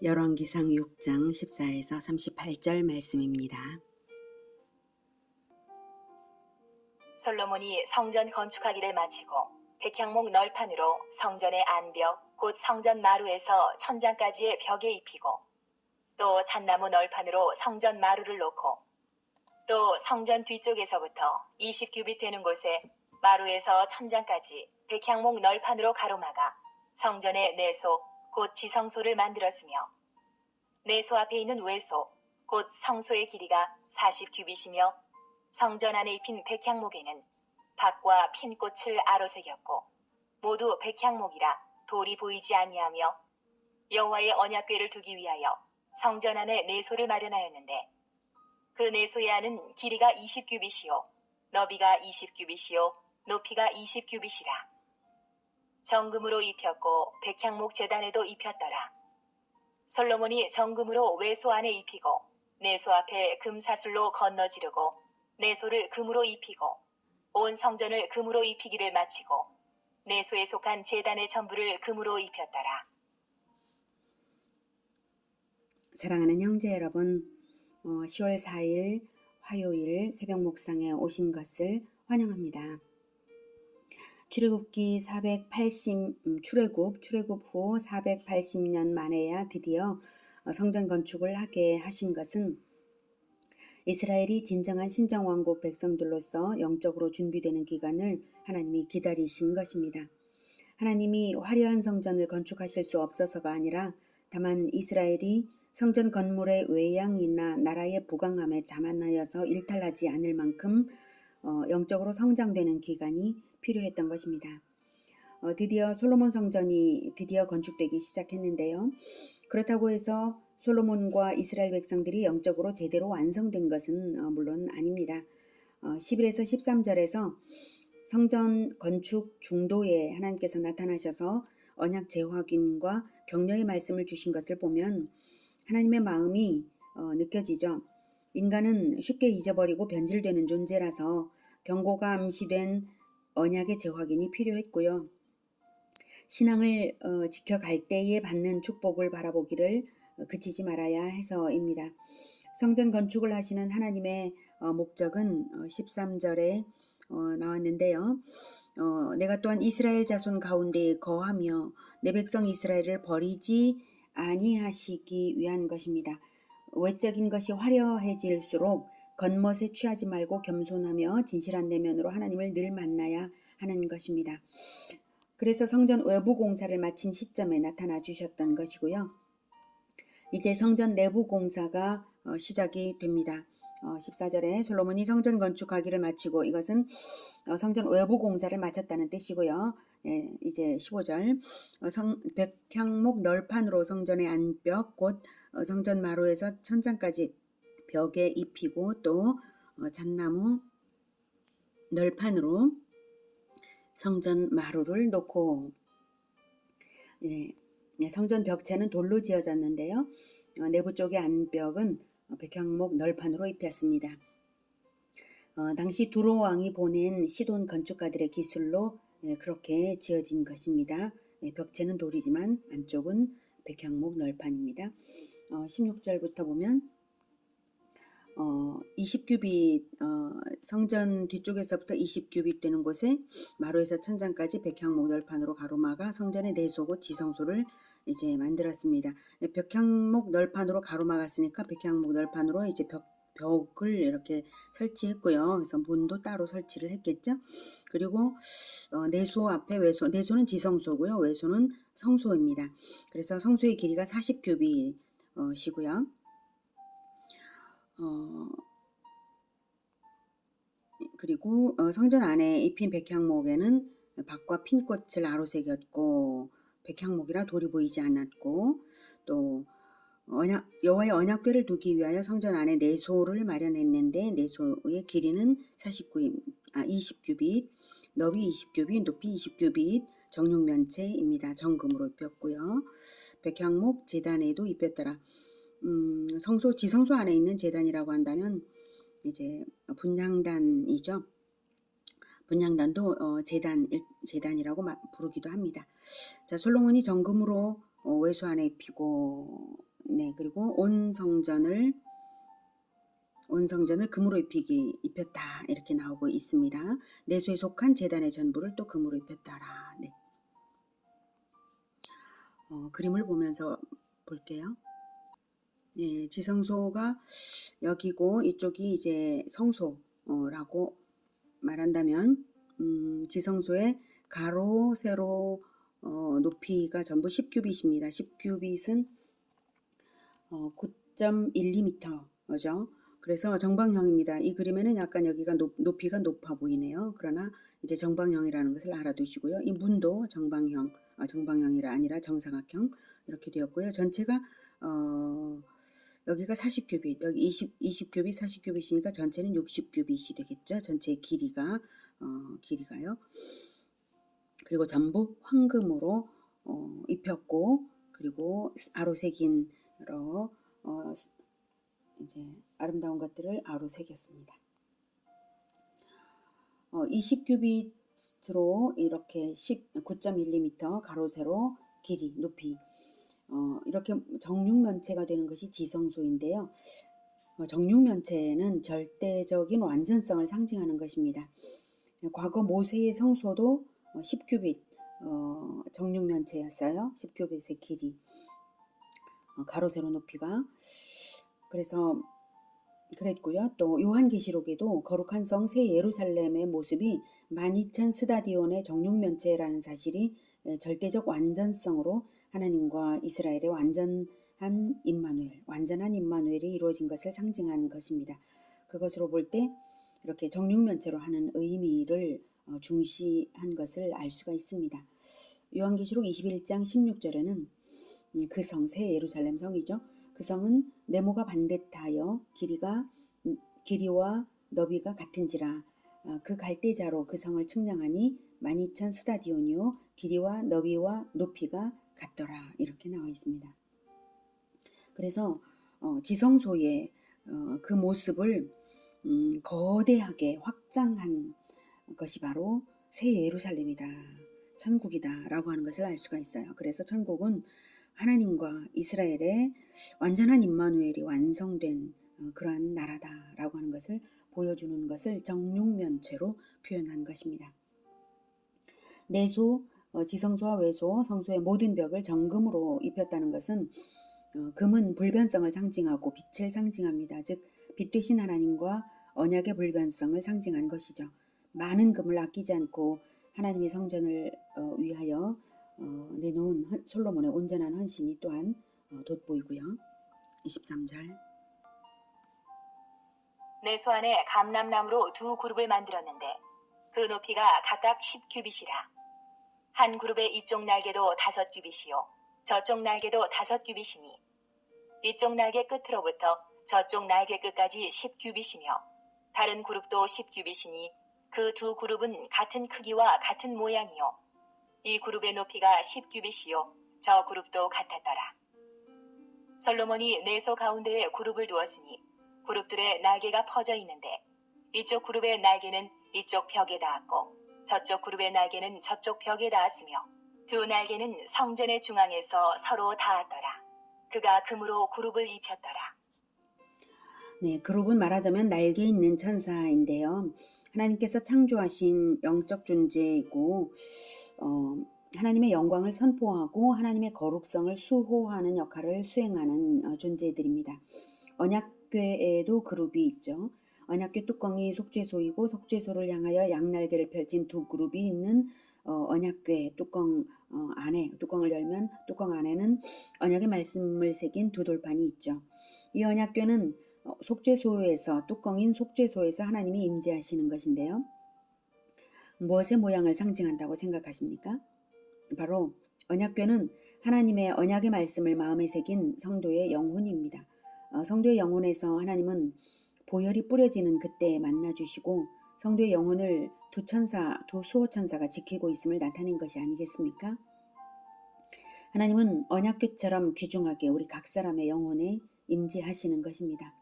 열왕기상 6장 14에서 38절 말씀입니다. 솔로몬이 성전 건축하기를 마치고 백향목 널판으로 성전의 안벽 곧 성전 마루에서 천장까지의 벽에 입히고 또 잣나무 널판으로 성전 마루를 놓고 또 성전 뒤쪽에서부터 20규빗 되는 곳에 마루에서 천장까지 백향목 널판으로 가로막아 성전의 내소 곧 지성소를 만들었으며 내소 앞에 있는 외소 곧 성소의 길이가 40규빗이며 성전 안에 입힌 백향목에는 박과 핀 꽃을 아로새겼고 모두 백향목이라 돌이 보이지 아니하며 여호와의 언약궤를 두기 위하여 성전 안에 내소를 마련하였는데 그 내소의 안은 길이가 20규빗이요 너비가 20규빗이요 높이가 20규빗이라. 정금으로 입혔고 백향목 제단에도 입혔더라. 솔로몬이 정금으로 외소 안에 입히고 내소 앞에 금사슬로 건너지르고 내소를 금으로 입히고 온 성전을 금으로 입히기를 마치고 내소에 속한 제단의 전부를 금으로 입혔더라. 사랑하는 형제 여러분, 10월 4일 화요일 새벽 묵상에 오신 것을 환영합니다. 출애굽기 출애굽 후 480년 만에야 드디어 성전 건축을 하게 하신 것은 이스라엘이 진정한 신정왕국 백성들로서 영적으로 준비되는 기간을 하나님이 기다리신 것입니다. 하나님이 화려한 성전을 건축하실 수 없어서가 아니라 다만 이스라엘이 성전 건물의 외양이나 나라의 부강함에 자만하여서 일탈하지 않을 만큼 영적으로 성장되는 기간이 필요했던 것입니다. 드디어 솔로몬 성전이 드디어 건축되기 시작했는데요. 그렇다고 해서 솔로몬과 이스라엘 백성들이 영적으로 제대로 완성된 것은 물론 아닙니다. 11에서 13절에서 성전 건축 중도에 하나님께서 나타나셔서 언약 재확인과 격려의 말씀을 주신 것을 보면 하나님의 마음이 느껴지죠. 인간은 쉽게 잊어버리고 변질되는 존재라서 경고가 암시된 언약의 재확인이 필요했고요. 신앙을 지켜갈 때에 받는 축복을 바라보기를 그치지 말아야 해서입니다. 성전 건축을 하시는 하나님의 목적은 13절에 나왔는데요. 내가 또한 이스라엘 자손 가운데 거하며 내 백성 이스라엘을 버리지 아니하시기 위한 것입니다. 외적인 것이 화려해질수록 겉멋에 취하지 말고 겸손하며 진실한 내면으로 하나님을 늘 만나야 하는 것입니다. 그래서 성전 외부 공사를 마친 시점에 나타나 주셨던 것이고요. 이제 성전 내부 공사가 시작이 됩니다. 14절에 솔로몬이 성전 건축하기를 마치고 이것은 성전 외부 공사를 마쳤다는 뜻이고요. 이제 15절 백향목 널판으로 성전의 안벽 곧 성전 마루에서 천장까지 벽에 입히고 또 잣나무 널판으로 성전 마루를 놓고 성전 벽체는 돌로 지어졌는데요. 내부 쪽의 안벽은 백향목 널판으로 입혔습니다. 당시 두로 왕이 보낸 시돈 건축가들의 기술로 그렇게 지어진 것입니다. 벽체는 돌이지만 안쪽은 백향목 널판입니다. 16절부터 보면 20규빗 성전 뒤쪽에서부터 20규빗 되는 곳에 마루에서 천장까지 백향목 널판으로 가로막아 성전의 내소고 지성소를 이제 만들었습니다. 백향목 널판으로 가로막았으니까 백향목 널판으로 이제 벽을 이렇게 설치했고요. 그래서 문도 따로 설치를 했겠죠. 그리고 내소 앞에 외소, 내소는 지성소고요. 외소는 성소입니다. 그래서 성소의 길이가 40규빗이고요. 그리고 성전 안에 입힌 백향목에는 박과 핀 꽃을 아로새겼고 백향목이라 돌이 보이지 않았고 또 여호와의 언약궤를 두기 위하여 성전 안에 내소를 마련했는데 내소의 길이는 20규빗, 너비 20규빗, 높이 20규빗 정육면체입니다. 정금으로 입혔고요. 백향목 제단에도 입혔더라. 성소 지성소 안에 있는 제단이라고 한다면 이제 분향단이죠. 분향단도 제단이라고 부르기도 합니다. 자, 솔로몬이 정금으로 외소 안에 입히고 네, 그리고 온 성전을 금으로 입혔다 이렇게 나오고 있습니다. 내수에 속한 제단의 전부를 또 금으로 입혔다라. 네. 그림을 보면서 볼게요. 네, 지성소가 여기고 이쪽이 이제 성소라고 말한다면 지성소의 가로, 세로 높이가 전부 10규빗입니다. 10규빗은 9.12m죠. 그래서 정방형입니다. 이 그림에는 약간 여기가 높이가 높아 보이네요. 그러나 이제 정방형이라는 것을 알아두시고요. 이 문도 정방형이라 아니라 정사각형 이렇게 되었고요. 전체가 여기가 40규빗, 여기 20규빗, 40규빗이니까 전체는 60규빗이 되겠죠. 전체의 길이가요. 그리고 전부 황금으로 입혔고, 그리고 아로 새긴 여러 이제 아름다운 것들을 아로 새겼습니다. 20규빗으로 이렇게 9.1mm 가로 세로 길이 높이 이렇게 정육면체가 되는 것이 지성소인데요. 정육면체는 절대적인 완전성을 상징하는 것입니다. 과거 모세의 성소도 10규빗 정육면체였어요. 10규빗의 길이 가로 세로 높이가 그랬고요. 또 요한계시록에도 거룩한 성 새 예루살렘의 모습이 12,000 스다디온의 정육면체라는 사실이 절대적 완전성으로 하나님과 이스라엘의 완전한 임마누엘이 이루어진 것을 상징한 것입니다. 그것으로 볼 때 이렇게 정육면체로 하는 의미를 중시한 것을 알 수가 있습니다. 요한계시록 21장 16절에는 그 성, 새 예루살렘 성이죠. 그 성은 네모가 반듯하여 길이와 너비가 같은지라 그 갈대자로 그 성을 측량하니 12,000 스다디온이요 길이와 너비와 높이가 같더라 이렇게 나와 있습니다. 그래서 지성소의 그 모습을 거대하게 확장한 것이 바로 새 예루살렘이다, 천국이다 라고 하는 것을 알 수가 있어요. 그래서 천국은 하나님과 이스라엘의 완전한 임마누엘이 완성된 그러한 나라다라고 하는 것을 보여주는 것을 정육면체로 표현한 것입니다. 내소, 지성소와 외소, 성소의 모든 벽을 정금으로 입혔다는 것은 금은 불변성을 상징하고 빛을 상징합니다. 즉 빛 되신 하나님과 언약의 불변성을 상징한 것이죠. 많은 금을 아끼지 않고 하나님의 성전을 위하여 내놓은 솔로몬의 온전한 헌신이 또한 돋보이고요. 23절 내소 안에 감람나무로 두 그룹을 만들었는데 그 높이가 각각 10규빗이라. 한 그룹의 이쪽 날개도 5규빗이요 저쪽 날개도 5규빗이니 이쪽 날개 끝으로부터 저쪽 날개 끝까지 10규빗이며 다른 그룹도 10규빗이니 그 두 그룹은 같은 크기와 같은 모양이요 이 그룹의 높이가 10규빗이요 저 그룹도 같았더라. 솔로몬이 내소 가운데에 그룹을 두었으니 그룹들의 날개가 퍼져 있는데 이쪽 그룹의 날개는 이쪽 벽에 닿았고 저쪽 그룹의 날개는 저쪽 벽에 닿았으며 두 날개는 성전의 중앙에서 서로 닿았더라. 그가 금으로 그룹을 입혔더라. 네, 그룹은 말하자면 날개 있는 천사인데요. 하나님께서 창조하신 영적 존재이고 하나님의 영광을 선포하고 하나님의 거룩성을 수호하는 역할을 수행하는 존재들입니다. 언약궤에도 그룹이 있죠. 언약궤 뚜껑이 속죄소이고 속죄소를 향하여 양날개를 펼친 두 그룹이 있는 언약궤 뚜껑 안에 뚜껑을 열면 뚜껑 안에는 언약의 말씀을 새긴 두 돌판이 있죠. 이 언약궤는 속죄소에서 뚜껑인 속죄소에서 하나님이 임재하시는 것인데요. 무엇의 모양을 상징한다고 생각하십니까? 바로 언약궤는 하나님의 언약의 말씀을 마음에 새긴 성도의 영혼입니다. 성도의 영혼에서 하나님은 보혈이 뿌려지는 그때에 만나주시고 성도의 영혼을 두 수호천사가 지키고 있음을 나타낸 것이 아니겠습니까? 하나님은 언약궤처럼 귀중하게 우리 각 사람의 영혼에 임재하시는 것입니다.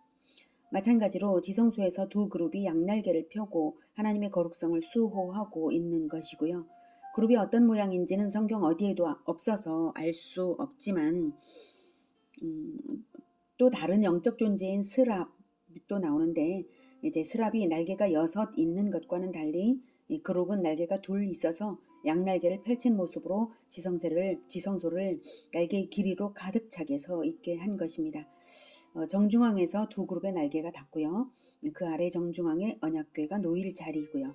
마찬가지로 지성소에서 두 그룹이 양날개를 펴고 하나님의 거룩성을 수호하고 있는 것이고요. 그룹이 어떤 모양인지는 성경 어디에도 없어서 알 수 없지만 음, 또 다른 영적 존재인 스랍도 나오는데 이제 스랍이 날개가 6 있는 것과는 달리 이 그룹은 날개가 2 있어서 양날개를 펼친 모습으로 지성소를 날개의 길이로 가득 차게 서 있게 한 것입니다. 정중앙에서 2 그룹의 날개가 닿고요. 그 아래 정중앙에 언약궤가 놓일 자리이고요.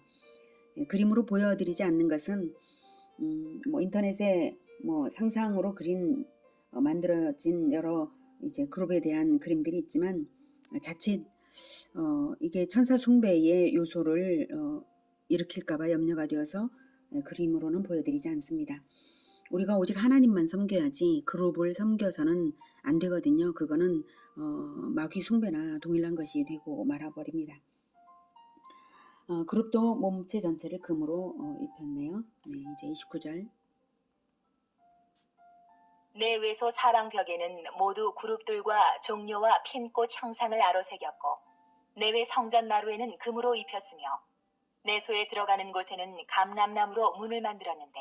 그림으로 보여드리지 않는 것은 뭐 인터넷에 뭐 상상으로 만들어진 여러 이제 그룹에 대한 그림들이 있지만 자칫 이게 천사 숭배의 요소를 일으킬까봐 염려가 되어서 그림으로는 보여드리지 않습니다. 우리가 오직 하나님만 섬겨야지 그룹을 섬겨서는 안 되거든요. 그거는 마귀 숭배나 동일한 것이 되고 말아버립니다. 그룹도 몸체 전체를 금으로 입혔네요. 네, 이제 29절. 내 외소 사방벽에는 모두 그룹들과 종려와 핀꽃 형상을 아로새겼고 내외 성전 마루에는 금으로 입혔으며 내소에 들어가는 곳에는 감람나무로 문을 만들었는데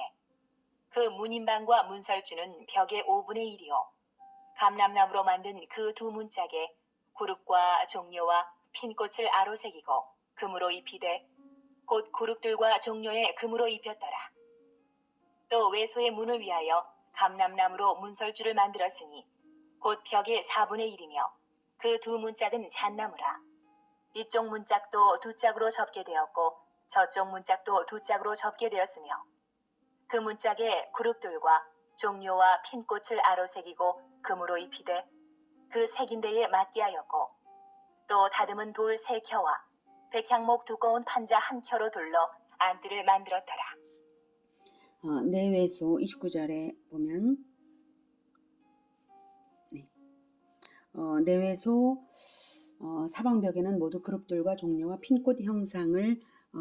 그 문인방과 문설주는 벽의 5분의 1이요 감람나무로 만든 그 2 문짝에 그룹과 종려와 핀꽃을 아로새기고 금으로 입히되 곧 그룹들과 종려에 금으로 입혔더라. 또 외소의 문을 위하여 감람나무로 문설주를 만들었으니 곧 벽의 4분의 1이며 그 2 문짝은 잣나무라. 이쪽 문짝도 2 짝으로 접게 되었고 저쪽 문짝도 2 짝으로 접게 되었으며 그 문짝에 그룹들과 종려와 핀꽃을 아로새기고 금으로 입히되 그 새긴 데에 맞게 하였고 또 다듬은 돌 3켜와 백향목 두꺼운 판자 1켜로 둘러 안뜰을 만들었더라. 내외소 29절에 보면 네. 내외소 사방벽에는 모두 그룹들과 종려와 핀꽃 형상을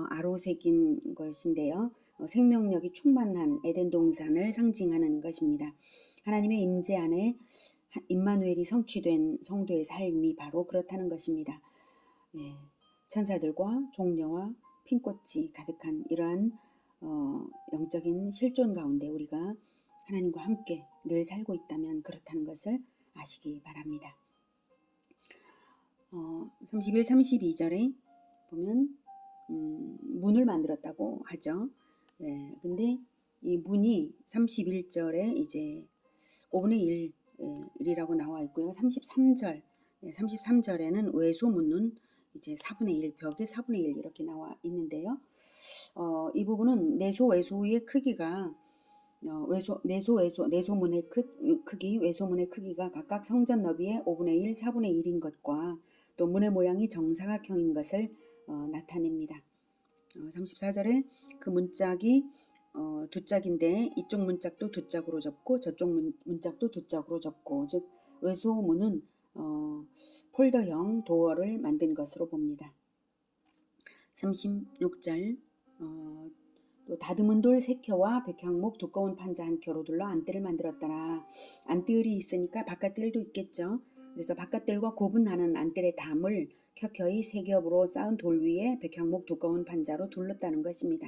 아로새긴 것인데요. 생명력이 충만한 에덴 동산을 상징하는 것입니다. 하나님의 임재 안에 임마누엘이 성취된 성도의 삶이 바로 그렇다는 것입니다. 예, 천사들과 종려와 핀꽃이 가득한 이러한 영적인 실존 가운데 우리가 하나님과 함께 늘 살고 있다면 그렇다는 것을 아시기 바랍니다. 31, 32절에 보면 문을 만들었다고 하죠. 예, 근데 이 문이 31절에 이제 5분의 1이라고 나와 있고요. 33절에는 외소문은 이제 4분의 1, 벽의 4분의 1 이렇게 나와 있는데요. 이 부분은 내소의 크기가 내소문의 크기, 외소문의 크기가 각각 성전 너비의 5분의 1, 4분의 1인 것과 또 문의 모양이 정사각형인 것을 나타냅니다. 34절에 그 문짝이 2 짝인데 이쪽 문짝도 2 짝으로 접고 저쪽 문짝도 2 짝으로 접고 즉 외소문은 폴더형 도어를 만든 것으로 봅니다. 36절 또 다듬은 돌 3켜와 백향목 두꺼운 판자 1켜로 둘러 안뜰을 만들었더라. 안뜰이 있으니까 바깥뜰도 있겠죠. 그래서 바깥뜰과 구분하는 안뜰의 담을 켜켜이 3겹으로 쌓은 돌 위에 백향목 두꺼운 판자로 둘렀다는 것입니다.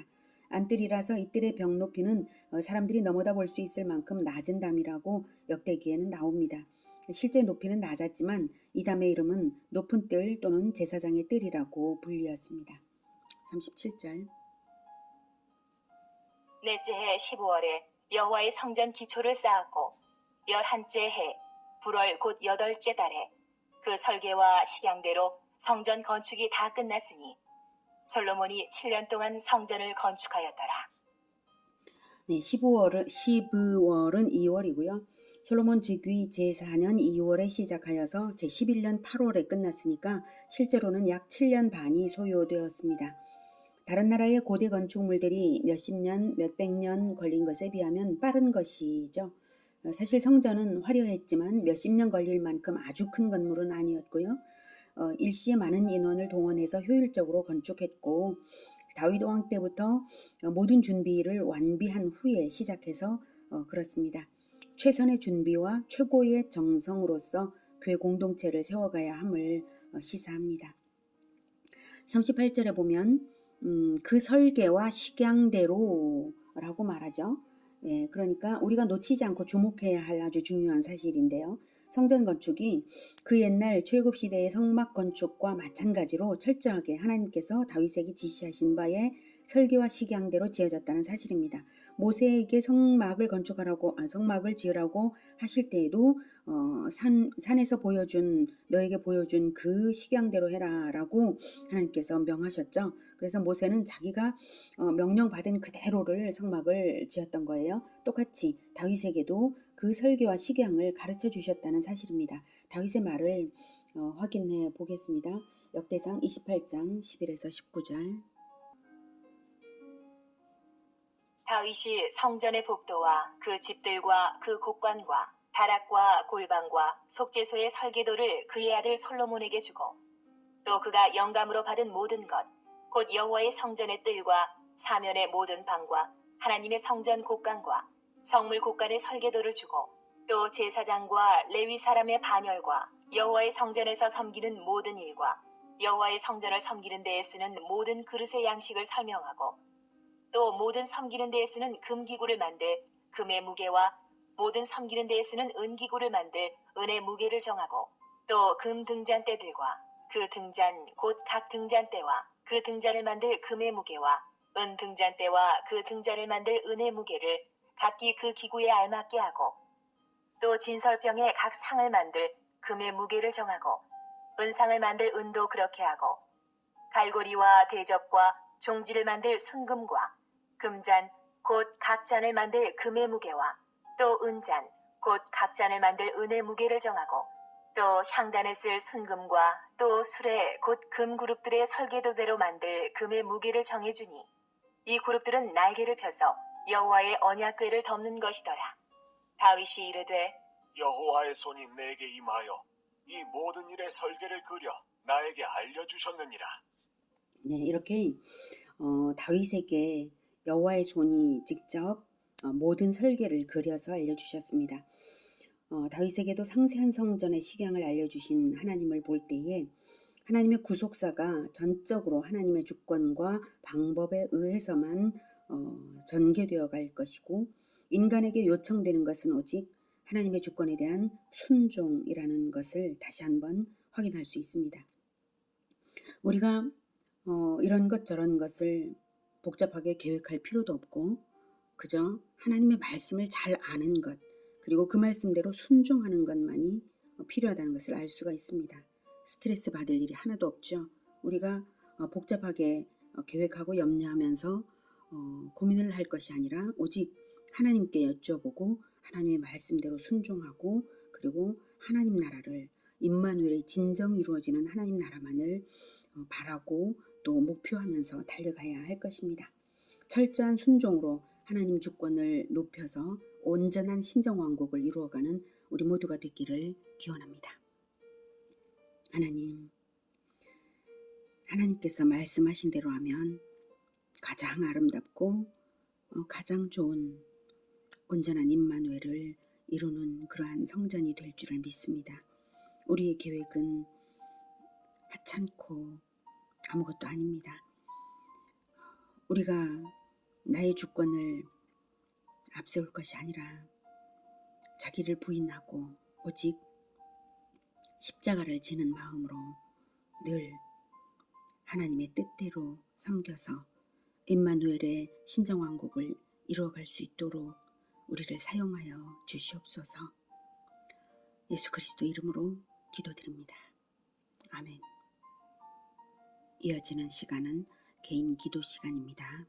안뜰이라서 이 뜰의 벽 높이는 사람들이 넘어다 볼 수 있을 만큼 낮은 담이라고 역대기에는 나옵니다. 실제 높이는 낮았지만 이 담의 이름은 높은 뜰 또는 제사장의 뜰이라고 불리었습니다. 37절 넷째 해 15월에 여호와의 성전 기초를 쌓았고 11째 해 불월 곧 8째 달에 그 설계와 식양대로 성전 건축이 다 끝났으니 솔로몬이 7년 동안 성전을 건축하였더라. 네, 12월은 2월이고요. 솔로몬 즉위 제4년 2월에 시작하여서 제11년 8월에 끝났으니까 실제로는 약 7년 반이 소요되었습니다. 다른 나라의 고대 건축물들이 몇십 년, 몇백 년 걸린 것에 비하면 빠른 것이죠. 사실 성전은 화려했지만 몇십 년 걸릴 만큼 아주 큰 건물은 아니었고요. 일시에 많은 인원을 동원해서 효율적으로 건축했고 다윗 왕 때부터 모든 준비를 완비한 후에 시작해서 그렇습니다. 최선의 준비와 최고의 정성으로서 교회 공동체를 세워가야 함을 시사합니다. 38절에 보면 그 설계와 식양대로라고 말하죠. 예, 그러니까 우리가 놓치지 않고 주목해야 할 아주 중요한 사실인데요. 성전 건축이 그 옛날 출애굽 시대의 성막 건축과 마찬가지로 철저하게 하나님께서 다윗에게 지시하신 바에 설계와 식양대로 지어졌다는 사실입니다. 모세에게 성막을 지으라고 하실 때에도 산에서 너에게 보여준 그 식양대로 해라라고 하나님께서 명하셨죠. 그래서 모세는 자기가 명령받은 그대로를 성막을 지었던 거예요. 똑같이 다윗에게도 그 설계와 식양을 가르쳐 주셨다는 사실입니다. 다윗의 말을 확인해 보겠습니다. 역대상 28장 11에서 19절. 다윗이 성전의 복도와 그 집들과 그 곡관과 다락과 골방과 속죄소의 설계도를 그의 아들 솔로몬에게 주고 또 그가 영감으로 받은 모든 것 곧 여호와의 성전의 뜰과 사면의 모든 방과 하나님의 성전 곡간과 성물 곡간의 설계도를 주고 또 제사장과 레위 사람의 반열과 여호와의 성전에서 섬기는 모든 일과 여호와의 성전을 섬기는 데에 쓰는 모든 그릇의 양식을 설명하고 또 모든 섬기는 데에 쓰는 금기구를 만들 금의 무게와 모든 섬기는 데에 쓰는 은기구를 만들 은의 무게를 정하고 또 금 등잔대들과 그 등잔 곧 각 등잔대와 그 등잔을 만들 금의 무게와 은 등잔대와 그 등잔을 만들 은의 무게를 각기 그 기구에 알맞게 하고 또 진설병에 각 상을 만들 금의 무게를 정하고 은상을 만들 은도 그렇게 하고 갈고리와 대접과 종지를 만들 순금과 금잔 곧 각 잔을 만들 금의 무게와 또 은잔 곧 각 잔을 만들 은의 무게를 정하고 또 향단에 쓸 순금과 또 수레 곧 금 그룹들의 설계도대로 만들 금의 무게를 정해주니 이 그룹들은 날개를 펴서 여호와의 언약궤를 덮는 것이더라. 다윗이 이르되 여호와의 손이 내게 임하여 이 모든 일의 설계를 그려 나에게 알려주셨느니라. 네, 이렇게 다윗에게 여호와의 손이 직접 모든 설계를 그려서 알려주셨습니다. 다윗에게도 상세한 성전의 식양을 알려주신 하나님을 볼 때에 하나님의 구속사가 전적으로 하나님의 주권과 방법에 의해서만 전개되어 갈 것이고 인간에게 요청되는 것은 오직 하나님의 주권에 대한 순종이라는 것을 다시 한번 확인할 수 있습니다. 우리가 이런 것 저런 것을 복잡하게 계획할 필요도 없고 그저 하나님의 말씀을 잘 아는 것 그리고 그 말씀대로 순종하는 것만이 필요하다는 것을 알 수가 있습니다. 스트레스 받을 일이 하나도 없죠. 우리가 복잡하게 계획하고 염려하면서 고민을 할 것이 아니라 오직 하나님께 여쭤보고 하나님의 말씀대로 순종하고 그리고 하나님 나라를 임마누엘의 진정이 이루어지는 하나님 나라만을 바라고 또 목표하면서 달려가야 할 것입니다. 철저한 순종으로 하나님 주권을 높여서 온전한 신정왕국을 이루어가는 우리 모두가 되기를 기원합니다. 하나님께서 말씀하신 대로 하면 가장 아름답고 가장 좋은 온전한 임마누엘을 이루는 그러한 성전이 될 줄을 믿습니다. 우리의 계획은 하찮고 아무것도 아닙니다. 우리가 나의 주권을 앞세울 것이 아니라 자기를 부인하고 오직 십자가를 지는 마음으로 늘 하나님의 뜻대로 섬겨서 임마누엘의 신정왕국을 이루어갈 수 있도록 우리를 사용하여 주시옵소서. 예수 그리스도 이름으로 기도드립니다. 아멘. 이어지는 시간은 개인 기도 시간입니다.